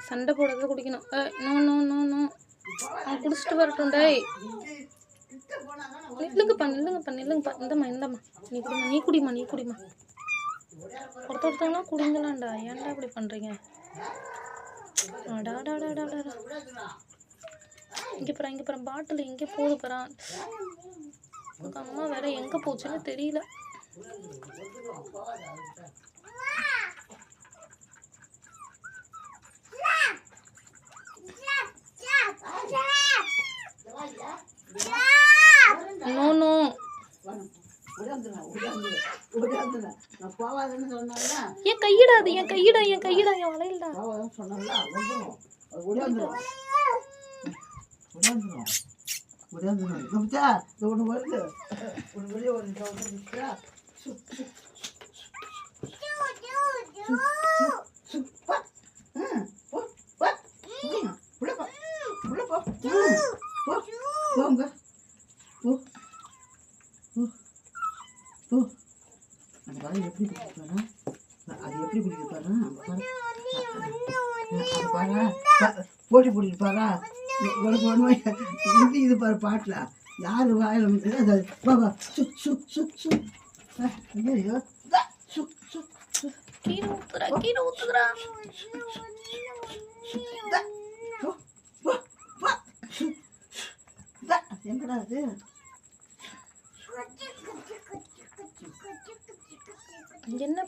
சண்டை போடாத குடிக்கணும். நோ நோ நோ நோ, அவன் குடிச்சிட்டு வரட்டும். டேய் நில்லுங்கப்பா நில்லுங்கப்பா நில்லுங்கப்பா. இந்தம்மா நீ குடிமா. ஒருத்தவங்களாம் குடிங்களாண்டா. ஏன்டா இப்படி பண்ணுறீங்க? அடாடாடாடாடா, இங்கே போகிறேன் பாட்டில் எங்கே போகுது போகிறான். உங்கள் அம்மா வேற எங்கே போச்சுன்னு தெரியல. நோ நோ, என் கையிடாது, என் கையிடா என் வளையல்டா. எப்படி குடிப்பாரா? அது எப்படி குடிப்பாரா? போட்டி போட்டிருப்பாரா? உனக்கு ஒன்று இது பாரு பாட்டில் யார் வாயில் வந்து பாபா ஐயோ கீழே ஊத்துறா. எங்கடா அது? என்ன